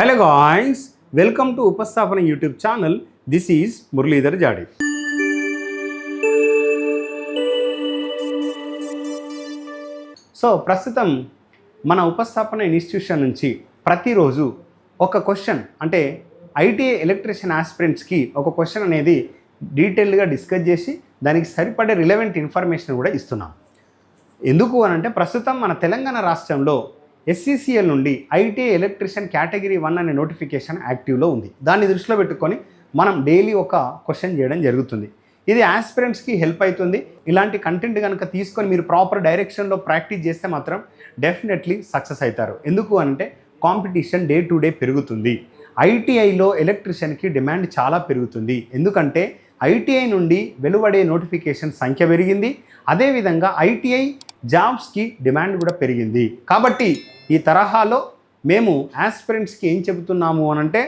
Hello guys, welcome to Upastapana YouTube channel. This is Muralidhar Jadi. So ప్రస్తుతం మన ఉపస్థాపన institution నుంచి ప్రతిరోజు ఒక క్వశ్చన్ అంటే ITI ఎలక్ట్రీషియన్ ఆస్పిరెంట్స్కి ఒక క్వశ్చన్ అనేది డీటెయిల్గా డిస్కస్ చేసి దానికి సరిపడే రిలవెంట్ ఇన్ఫర్మేషన్ కూడా ఇస్తున్నాం. ఎందుకు అనంటే ప్రస్తుతం మన తెలంగాణ రాష్ట్రంలో SPDCL నుండి ITI ఎలక్ట్రీషియన్ కేటగిరీ 1 అనే నోటిఫికేషన్ యాక్టివ్లో ఉంది. దాన్ని దృష్టిలో పెట్టుకొని మనం డైలీ ఒక క్వశ్చన్ చేయడం జరుగుతుంది. ఇది ఆస్పిరెంట్స్కి హెల్ప్ అవుతుంది. ఇలాంటి కంటెంట్ కనుక తీసుకొని మీరు ప్రాపర్ డైరెక్షన్లో ప్రాక్టీస్ చేస్తే మాత్రం డెఫినెట్లీ సక్సెస్ అవుతారు. ఎందుకు అంటే కాంపిటీషన్ డే టు డే పెరుగుతుంది. ITIలో ఎలక్ట్రీషియన్కి డిమాండ్ చాలా పెరుగుతుంది. ఎందుకంటే ITI నుండి వెలువడే నోటిఫికేషన్ సంఖ్య పెరిగింది. అదేవిధంగా ITI జాబ్స్కి డిమాండ్ కూడా పెరిగింది. కాబట్టి ఈ తరహాలో మేము ఆస్పిరెంట్స్కి ఏం చెబుతున్నాము అనంటే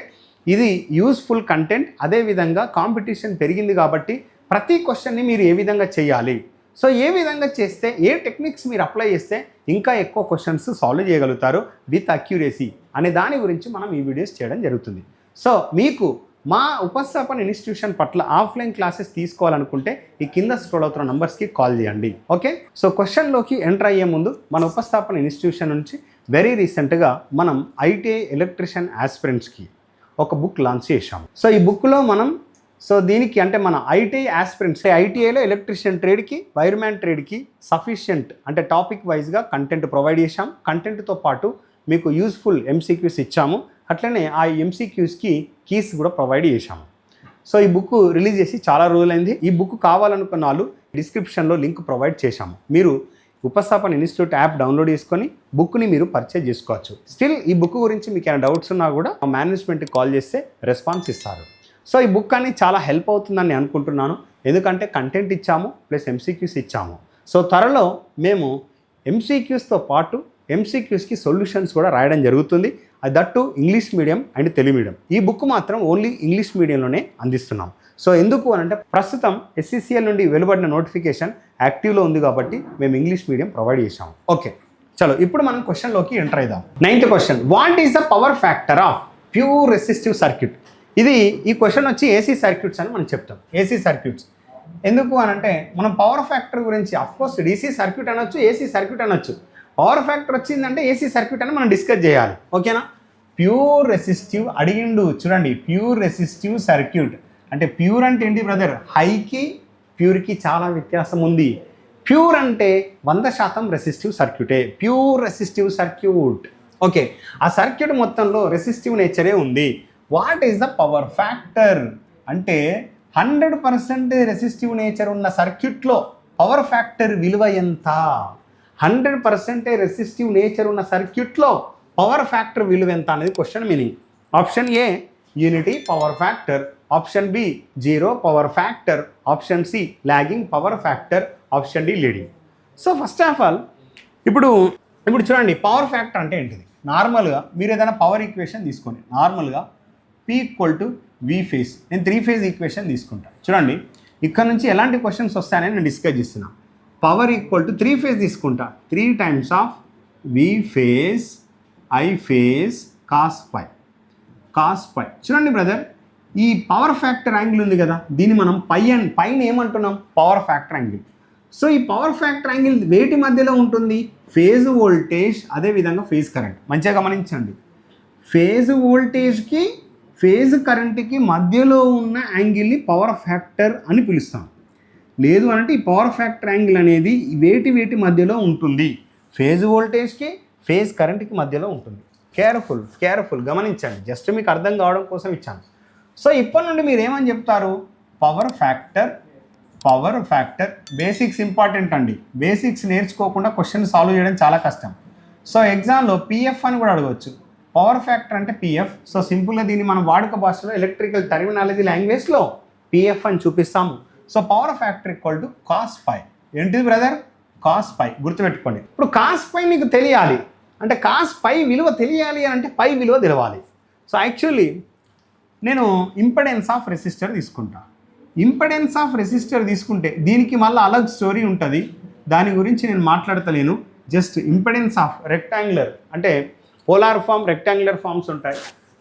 ఇది యూస్ఫుల్ కంటెంట్. అదేవిధంగా కాంపిటీషన్ పెరిగింది కాబట్టి ప్రతి క్వశ్చన్ని మీరు ఏ విధంగా చేయాలి, సో ఏ విధంగా చేస్తే ఏ టెక్నిక్స్ మీరు అప్లై చేస్తే ఇంకా ఎక్కువ క్వశ్చన్స్ సాల్వ్ చేయగలుగుతారు విత్ అక్యురసీ అనే దాని గురించి మనం ఈ వీడియోస్ చేయడం జరుగుతుంది. సో మీకు మా ఉపస్థాపన ఇన్స్టిట్యూషన్ పట్ల ఆఫ్లైన్ క్లాసెస్ తీసుకోవాలనుకుంటే ఈ కింద స్క్రోల్ అవుతున్న నంబర్స్కి కాల్ చేయండి. ఓకే, సో క్వశ్చన్లోకి ఎంటర్ అయ్యే ముందు మన ఉపస్థాపన ఇన్స్టిట్యూషన్ నుంచి వెరీ రీసెంట్గా మనం ITI ఎలక్ట్రీషియన్ ఆస్పిరెంట్స్కి ఒక బుక్ లాంచ్ చేశాము. సో ఈ బుక్లో మనం దీనికి అంటే మన ITI ఆస్పిరెంట్స్ ITIలో ఎలక్ట్రీషియన్ ట్రేడ్కి వైర్మ్యాన్ ట్రేడ్కి సఫిషియంట్ అంటే టాపిక్ వైజ్గా కంటెంట్ ప్రొవైడ్ చేశాం. కంటెంట్తో పాటు మీకు యూస్ఫుల్ MCQs ఇచ్చాము. అట్లనే ఆ MCQస్కి కీస్ కూడా ప్రొవైడ్ చేశాము. సో ఈ బుక్ రిలీజ్ చేసి చాలా రోజులైంది. ఈ బుక్ కావాలనుకున్న వాళ్ళు డిస్క్రిప్షన్లో లింక్ ప్రొవైడ్ చేశాము. మీరు ఉపస్థాపన ఇన్స్టిట్యూట్ యాప్ డౌన్లోడ్ చేసుకొని బుక్ని మీరు పర్చేజ్ చేసుకోవచ్చు. స్టిల్ ఈ బుక్ గురించి మీకు ఏమైనా డౌట్స్ ఉన్నా కూడా మా మేనేజ్మెంట్కి కాల్ చేస్తే రెస్పాన్స్ ఇస్తారు. సో ఈ బుక్ అనేది చాలా హెల్ప్ అవుతుందని నేను అనుకుంటున్నాను. ఎందుకంటే కంటెంట్ ఇచ్చాము ప్లస్ MCQs ఇచ్చాము. సో త్వరలో మేము MCQస్తో పాటు MCQస్కి సొల్యూషన్స్ కూడా రాయడం జరుగుతుంది. అది that English medium and Telugu medium. ఈ బుక్ మాత్రం ఓన్లీ ఇంగ్లీష్ మీడియంలోనే అందిస్తున్నాం. సో ఎందుకు అనంటే ప్రస్తుతం SPDCL నుండి వెలువడిన నోటిఫికేషన్ యాక్టివ్లో ఉంది కాబట్టి మేము ఇంగ్లీష్ మీడియం ప్రొవైడ్ చేశాము. ఓకే, చలో ఇప్పుడు మనం క్వశ్చన్లోకి ఎంటర్ అయిదాం. 9th question, what is the power factor of pure resistive circuit? ఈ క్వశ్చన్ వచ్చి AC సర్క్యూట్స్ అని మనం చెప్తాం. AC సర్క్యూట్స్ ఎందుకు అనంటే మనం పవర్ ఫ్యాక్టర్ గురించి అఫ్కోర్స్ DC సర్క్యూట్ అనొచ్చు, AC సర్క్యూట్ అనొచ్చు. పవర్ ఫ్యాక్టర్ వచ్చిందంటే AC సర్క్యూట్ అని మనం డిస్కస్ చేయాలి. ఓకేనా? ప్యూర్ రెసిస్టివ్ అడిగిండు చూడండి. ప్యూర్ రెసిస్టివ్ సర్క్యూట్ అంటే ప్యూర్ అంటే ఏంటి బ్రదర్? హైకి ప్యూర్కి చాలా వ్యత్యాసం ఉంది. ప్యూర్ అంటే 100% రెసిస్టివ్ సర్క్యూటే ప్యూర్ రెసిస్టివ్ సర్క్యూట్. ఓకే, ఆ సర్క్యూట్ మొత్తంలో రెసిస్టివ్ నేచరే ఉంది. What is the power factor అంటే 100% రెసిస్టివ్ నేచర్ ఉన్న సర్క్యూట్లో పవర్ ఫ్యాక్టర్ విలువ ఎంత? 100% రెసిస్టివ్ నేచర్ ఉన్న సర్క్యూట్లో పవర్ ఫ్యాక్టర్ విలువ ఎంత అనేది question meaning. Option A unity power factor, option B 0 power factor, option C lagging power factor, option D leading. So first of all ఇప్పుడు చూడండి, పవర్ ఫ్యాక్టర్ అంటే ఏంటిది? నార్మల్గా మీరు ఏదైనా పవర్ ఈక్వేషన్ తీసుకోండి. నార్మల్గా P = V ఫేజ్. నేను 3 ఫేజ్ ఈక్వేషన్ తీసుకుంటాను. చూడండి, ఇక్కడ నుంచి ఎలాంటి క్వశ్చన్స్ వస్తాయని నేను డిస్కస్ చేస్తున్నాను. పవర్ ఈక్వల్ టు 3 ఫేజ్ తీసుకుంటా. 3 times of V phase I phase cos π. చూడండి బ్రదర్, ఈ పవర్ ఫ్యాక్టర్ యాంగిల్ ఉంది కదా, దీన్ని మనం పైన ఏమంటున్నాం? Power factor angle. సో ఈ పవర్ ఫ్యాక్టర్ యాంగిల్ వేటి మధ్యలో ఉంటుంది? ఫేజ్ వోల్టేజ్ అదేవిధంగా ఫేజ్ కరెంట్. మంచిగా గమనించండి, ఫేజ్ వోల్టేజ్కి ఫేజ్ కరెంట్కి మధ్యలో ఉన్న యాంగిల్ని పవర్ ఫ్యాక్టర్ అని పిలుస్తాం. లేదు అంటే ఈ పవర్ ఫ్యాక్టర్ యాంగిల్ అనేది వేటి మధ్యలో ఉంటుంది? ఫేజ్ వోల్టేజ్కి ఫేజ్ కరెంట్కి మధ్యలో ఉంటుంది. కేర్ఫుల్ గమనించండి, జస్ట్ మీకు అర్థం కావడం కోసం ఇచ్చాను. సో ఇప్పటి నుండి మీరు ఏమని చెప్తారు? పవర్ ఫ్యాక్టర్ బేసిక్స్ ఇంపార్టెంట్ అండి. బేసిక్స్ నేర్చుకోకుండా క్వశ్చన్ సాల్వ్ చేయడం చాలా కష్టం. సో ఎగ్జామ్లో PF అని కూడా అడగవచ్చు. పవర్ ఫ్యాక్టర్ అంటే PF. సో సింపుల్గా దీన్ని మనం వాడుక భాషలో ఎలక్ట్రికల్ టర్మినాలజీ లాంగ్వేజ్లో PF అని చూపిస్తాము. So power factor equal to cos π. ఏంటిది బ్రదర్? cos π. గుర్తుపెట్టుకోండి. ఇప్పుడు cos π మీకు తెలియాలి అంటే cos π విలువ తెలియాలి అంటే π విలువ తెలవాలి. సో యాక్చువల్లీ నేను ఇంపెడెన్స్ ఆఫ్ రెసిస్టర్ తీసుకుంటా. ఇంపెడెన్స్ ఆఫ్ రెసిస్టర్ తీసుకుంటే దీనికి మళ్ళీ అలగ్ స్టోరీ ఉంటుంది. దాని గురించి నేను మాట్లాడతలేను. జస్ట్ ఇంపెడెన్స్ ఆఫ్ రెక్టాంగులర్ అంటే పోలార్ ఫామ్ రెక్టాంగులర్ ఫామ్స్ ఉంటాయి.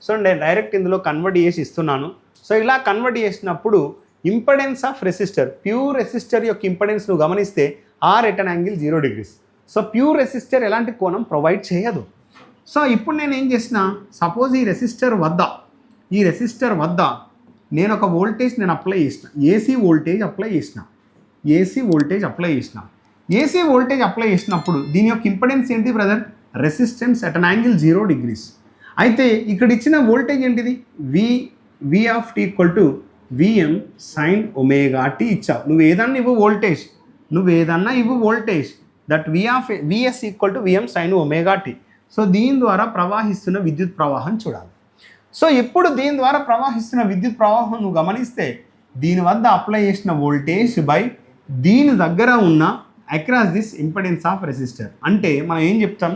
సో నేను డైరెక్ట్ ఇందులో కన్వర్ట్ చేసి ఇస్తున్నాను. సో ఇలా కన్వర్ట్ చేసినప్పుడు impedance of resistor, pure resistor యొక్క ఇంపెడెన్స్ నువ్వు గమనిస్తే R at an angle 0 degrees. So pure resistor ఎలాంటి కోణం ప్రొవైడ్ చేయదు. సో ఇప్పుడు నేను ఏం చేసిన, సపోజ్ ఈ రెసిస్టర్ వద్ద నేను ఒక వోల్టేజ్ అప్లై చేసిన, ఏసీ వోల్టేజ్ అప్లై చేసినప్పుడు దీని యొక్క ఇంపెడెన్స్ ఏంటి brother? Resistance at an angle 0 degrees. అయితే ఇక్కడ ఇచ్చిన వోల్టేజ్ ఏంటిది? V of t equal to VM sine omega t ఇచ్చావు. నువ్వు ఏదన్నా ఇవ్వు voltage that Vs equal to VM sine omega t. So దీని ద్వారా ప్రవాహిస్తున్న విద్యుత్ ప్రవాహం చూడాలి. సో ఇప్పుడు దీని ద్వారా ప్రవాహిస్తున్న విద్యుత్ ప్రవాహం నువ్వు గమనిస్తే దీని వద్ద అప్లై చేసిన వోల్టేజ్ బై దీని దగ్గర ఉన్న across this impedance of resistor. అంటే మనం ఏం చెప్తాం,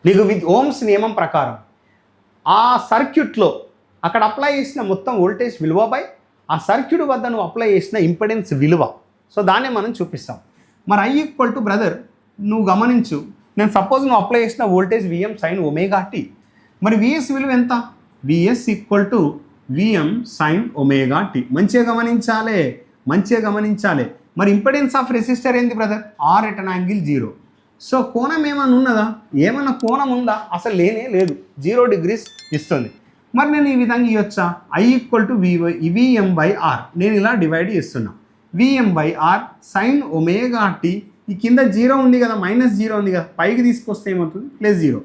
నీకు ఓమ్స్ నియమం ప్రకారం ఆ సర్క్యూట్లో అక్కడ అప్లై చేసిన మొత్తం వోల్టేజ్ విలువ బై ఆ సర్క్యూట్ వద్ద నువ్వు అప్లై చేసిన ఇంపెడెన్స్ విలువ. సో దాన్ని మనం చూపిస్తాం. మరి ఐ ఈక్వల్ టు బ్రదర్ నువ్వు గమనించు, నేను సపోజ్ నువ్వు అప్లై చేసిన voltage V M sine omega t. మరి విఎస్ విలువ ఎంత? V S equal to VM sine omega t. మంచిగా గమనించాలి. మరి ఇంపెడెన్స్ ఆఫ్ రెసిస్టర్ ఏంది brother? R at an angle 0. So కోణం ఏమైనా ఉన్నదా? ఏమైనా కోణం ఉందా? అసలు లేదు. 0 degrees ఇస్తుంది. మరి నేను ఈ విధంగా ఇవ్వచ్చా? I equal to Vm by R. నేను ఇలా డివైడ్ చేస్తున్నా. Vm by R sine omega t. ఈ కింద 0 ఉంది కదా, -0 ఉంది కదా, పైకి తీసుకొస్తే ఏమవుతుంది? +0.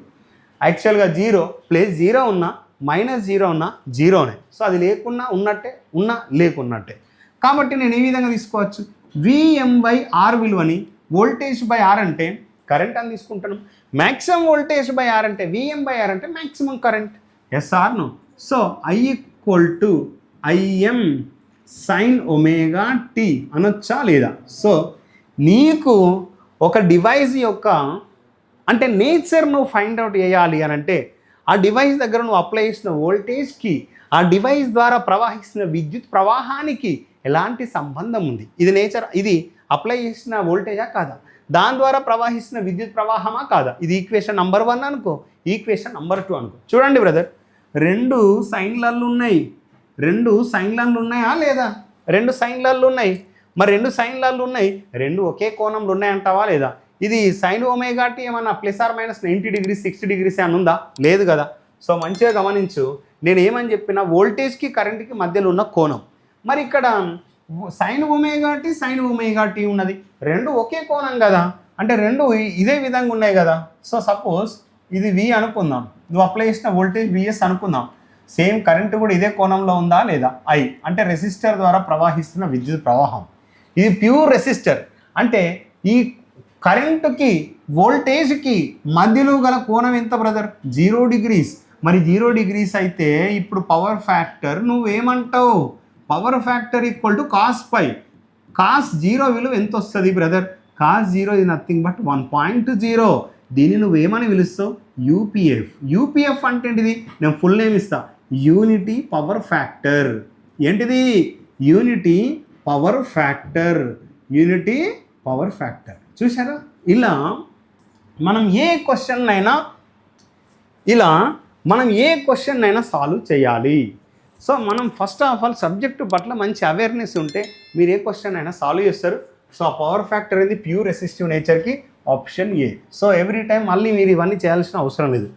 యాక్చువల్గా 0 +0 ఉన్నా -0 ఉన్నా 0నే. సో అది లేకున్నా ఉన్నట్టే, లేకున్నట్టే. కాబట్టి నేను ఏ విధంగా తీసుకోవచ్చు? విఎం బై ఆర్ విలువని వోల్టేజ్ బై ఆర్ అంటే కరెంట్ అని తీసుకుంటాను. మ్యాక్సిమం వోల్టేజ్ బై ఆర్ అంటే విఎం బై ఆర్ అంటే maximum current. Yes or no? So I equal to Im sine omega t అనొచ్చా లేదా? సో నీకు ఒక డివైస్ యొక్క అంటే నేచర్ నువ్వు ఫైండ్ అవుట్ చేయాలి అని అంటే ఆ డివైస్ దగ్గర నువ్వు అప్లై చేసిన వోల్టేజ్కి ఆ డివైస్ ద్వారా ప్రవహిస్తున్న విద్యుత్ ప్రవాహానికి ఎలాంటి సంబంధం ఉంది? ఇది నేచర్, ఇది అప్లై చేసిన వోల్టేజా కాదా? దాని ద్వారా ప్రవహిస్తున్న విద్యుత్ ప్రవాహమా కాదా? ఇది ఈక్వేషన్ నెంబర్ 1 అనుకో, ఈక్వేషన్ నెంబర్ 2 అనుకో. చూడండి బ్రదర్, 2 సైన్లర్లు ఉన్నాయి. 2 సైన్లర్లు ఉన్నాయా లేదా? 2 సైన్లర్లు ఉన్నాయి. మరి 2 సైన్లర్లు ఉన్నాయి, 2 ఒకే కోణంలో ఉన్నాయంటావా లేదా? ఇది సైన్ ఒమేగా టీ ఏమన్నా ±90 degrees 60 degrees అని ఉందా? లేదు కదా. సో మంచిగా గమనించు, నేను ఏమని చెప్పినా వోల్టేజ్కి కరెంట్కి మధ్యలో ఉన్న కోణం. మరి ఇక్కడ సైన్ ఒమేగా టీ ఉన్నది, 2 ఒకే కోణం కదా, అంటే 2 ఇదే విధంగా ఉన్నాయి కదా. సో సపోజ్ ఇది వి అనుకుందాం, నువ్వు అప్లై చేసిన వోల్టేజ్ విఎస్ అనుకుందాం. సేమ్ కరెంట్ కూడా ఇదే కోణంలో ఉందా లేదా? ఐ అంటే రెసిస్టర్ ద్వారా ప్రవహిస్తున్న విద్యుత్ ప్రవాహం. ఇది ప్యూర్ రెసిస్టర్. అంటే ఈ కరెంటుకి వోల్టేజ్కి మధ్యలో గల కోణం ఎంత బ్రదర్? 0 degrees. మరి 0 degrees అయితే ఇప్పుడు పవర్ ఫ్యాక్టర్ నువ్వేమంటావు? Power factor equal to cos pi. Cos 0 విలువ ఎంత వస్తుంది బ్రదర్? కాస్ 0 ఇది నథింగ్ బట్ 1.0. దీన్ని నువ్వేమని పిలుస్తావు? యూపీఎఫ్ అంటే ఏంటిది? నేను ఫుల్ నేమ్ ఇస్తా, యూనిటీ పవర్ ఫ్యాక్టర్. ఏంటిది? Unity power factor. చూసారా? ఇలా మనం ఏ క్వశ్చన్ అయినా సాల్వ్ చేయాలి. సో మనం ఫస్ట్ ఆఫ్ ఆల్ సబ్జెక్టు పట్ల మంచి అవేర్నెస్ ఉంటే మీరు ఏ క్వశ్చన్ అయినా సాల్వ్ చేస్తారు. సో ఆ పవర్ ఫ్యాక్టర్ అనేది ప్యూర్ రెసిస్టివ్ నేచర్కి option A. So every time మళ్ళీ మీరు ఇవన్నీ చేయాల్సిన అవసరం లేదు.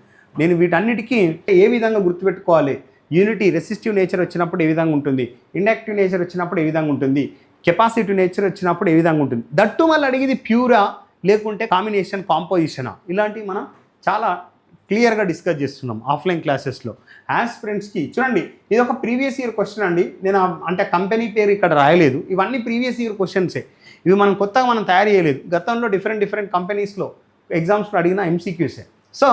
నేను వీటన్నిటికీ ఏ విధంగా గుర్తుపెట్టుకోవాలి? యూనిటీ రెసిస్టివ్ నేచర్ వచ్చినప్పుడు ఏ విధంగా ఉంటుంది, ఇండక్టివ్ నేచర్ వచ్చినప్పుడు ఏ విధంగా ఉంటుంది, కెపాసిటివ్ నేచర్ వచ్చినప్పుడు ఏ విధంగా ఉంటుంది. దట్టు మళ్ళీ అడిగేది ప్యూరా లేకుంటే కాంపోజిషనా, ఇలాంటివి మనం చాలా క్లియర్గా డిస్కస్ చేస్తున్నాం ఆఫ్లైన్ క్లాసెస్లో. ఆస్పిరెంట్స్కి చూడండి, ఇది ఒక ప్రీవియస్ ఇయర్ క్వశ్చన్ అండి. నేను అంటే కంపెనీ పేరు ఇక్కడ రాయలేదు, ఇవన్నీ ప్రీవియస్ ఇయర్ క్వశ్చన్సే. ఇవి మనం కొత్తగా తయారు చేయలేదు. గతంలో డిఫరెంట్ కంపెనీస్లో ఎగ్జామ్స్లో అడిగిన ఎంసీక్యూసే. సో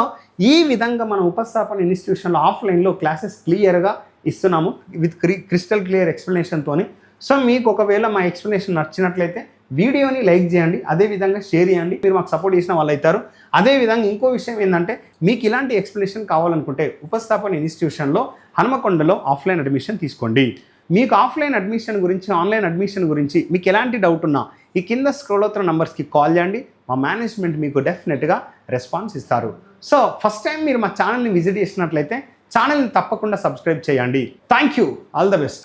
ఈ విధంగా మన ఉపస్థాపన ఇన్స్టిట్యూషన్లో ఆఫ్లైన్లో క్లాసెస్ క్లియర్గా ఇస్తున్నాము విత్ క్రిస్టల్ క్లియర్ ఎక్స్ప్లెనేషన్తోని. సో మీకు ఒకవేళ మా ఎక్స్ప్లెనేషన్ నచ్చినట్లయితే వీడియోని లైక్ చేయండి, అదేవిధంగా షేర్ చేయండి, మీరు మాకు సపోర్ట్ చేసిన వాళ్ళు అవుతారు. అదేవిధంగా ఇంకో విషయం ఏంటంటే, మీకు ఇలాంటి ఎక్స్ప్లెనేషన్ కావాలనుకుంటే ఉపస్థాపన ఇన్స్టిట్యూషన్లో హనుమకొండలో ఆఫ్లైన్ అడ్మిషన్ తీసుకోండి. మీకు ఆఫ్లైన్ అడ్మిషన్ గురించి, ఆన్లైన్ అడ్మిషన్ గురించి మీకు ఎలాంటి డౌట్ ఉన్నా ఈ కింద స్క్రోల్ అవుతున్న నంబర్స్కి కాల్ చేయండి. మా మేనేజ్మెంట్ మీకు డెఫినెట్గా రెస్పాన్స్ ఇస్తారు. సో ఫస్ట్ టైం మీరు మా ఛానల్ని విజిట్ చేసినట్లయితే ఛానల్ని తప్పకుండా సబ్స్క్రైబ్ చేయండి. Thank you, all the best.